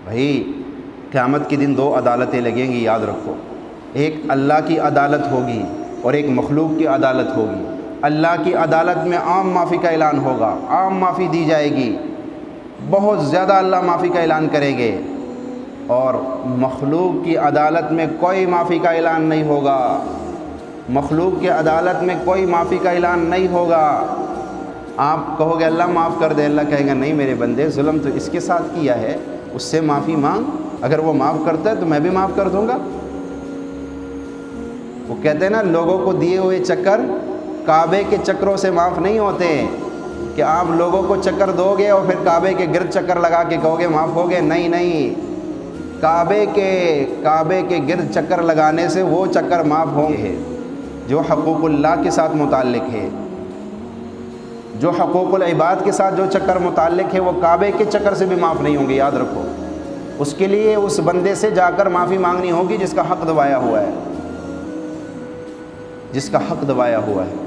بھائی قیامت کے دن دو عدالتیں لگیں گی، یاد رکھو، ایک اللہ کی عدالت ہوگی اور ایک مخلوق کی عدالت ہوگی۔ اللہ کی عدالت میں عام معافی کا اعلان ہوگا، عام معافی دی جائے گی، بہت زیادہ اللہ معافی کا اعلان کریں گے، اور مخلوق کی عدالت میں کوئی معافی کا اعلان نہیں ہوگا، مخلوق کی عدالت میں کوئی معافی کا اعلان نہیں ہوگا۔ آپ کہو گے اللہ معاف کر دے، اللہ کہے گا نہیں میرے بندے، ظلم تو اس کے ساتھ کیا ہے، اس سے معافی مانگ، اگر وہ معاف کرتا ہے تو میں بھی معاف کر دوں گا۔ وہ کہتے ہیں نا لوگوں کو دیے ہوئے چکر کعبے کے چکروں سے معاف نہیں ہوتے، کہ آپ لوگوں کو چکر دو گے اور پھر کعبے کے گرد چکر لگا کے کہو گے معاف ہو گئے، نہیں نہیں، کعبے کے گرد چکر لگانے سے وہ چکر معاف ہوں گے جو حقوق اللہ کے ساتھ متعلق ہے، جو حقوق العباد کے ساتھ جو چکر متعلق ہے وہ کعبے کے چکر سے بھی معاف نہیں ہوں گے، یاد رکھو۔ اس کے لیے اس بندے سے جا کر معافی مانگنی ہوگی جس کا حق دبایا ہوا ہے، جس کا حق دبایا ہوا ہے۔